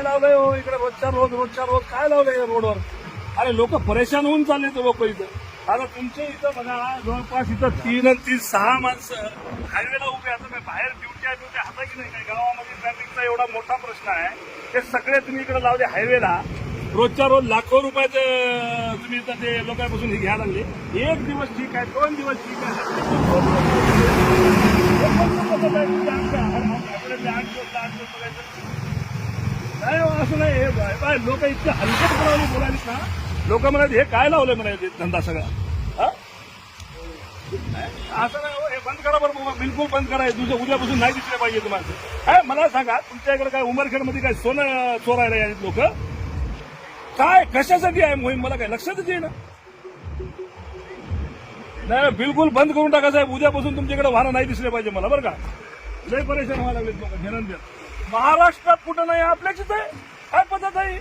काय लावलंय हो इकडे रोजच्या रोज काय लावलंय या रोडवर? अरे लोक परेशान होऊन चालले तर लोक इथं. आता तुमच्या इथं बघा जवळपास इथं 3 आणि 3 6 माणसं हायवेला उभे आता बाहेर ड्युटी हाता की नाही काय? गावामध्ये ट्रॅफिकचा एवढा मोठा प्रश्न आहे, ते सगळे तुम्ही इकडे लावले हायवेला. रोजच्या रोज लाखो रुपयाचे तुम्ही इथं ते लोकांपासून हे घ्यायला लागले. एक दिवस ठीक आहे, 2 दिवस ठीक नाही हो, असं नाही. हे लोक इतके हलकटपणाने बोलायला ना, लोक म्हणाले हे काय लावलंय म्हणाले धंदा सगळा. असं नाही हो, हे बंद करा बरं बाबा, बिलकुल बंद करा. उद्यापासून नाही दिसले पाहिजे तुम्हाला. काय मला सांगा, तुमच्या इकडे काय उमरखेडमध्ये काय सोनं चोरायला यायचे लोक? काय कशासाठी आहे मोहीम मला काय लक्षातच येईना. नाही बिलकुल बंद करून टाका साहेब. उद्यापासून तुमच्याकडे वाहन नाही दिसले पाहिजे मला बरं का. लय परेशान व्हायला लागलेत लोक घेणं. महाराष्ट्रात कुठं नाही, आपल्याच आहे. काय पद्धत आहे?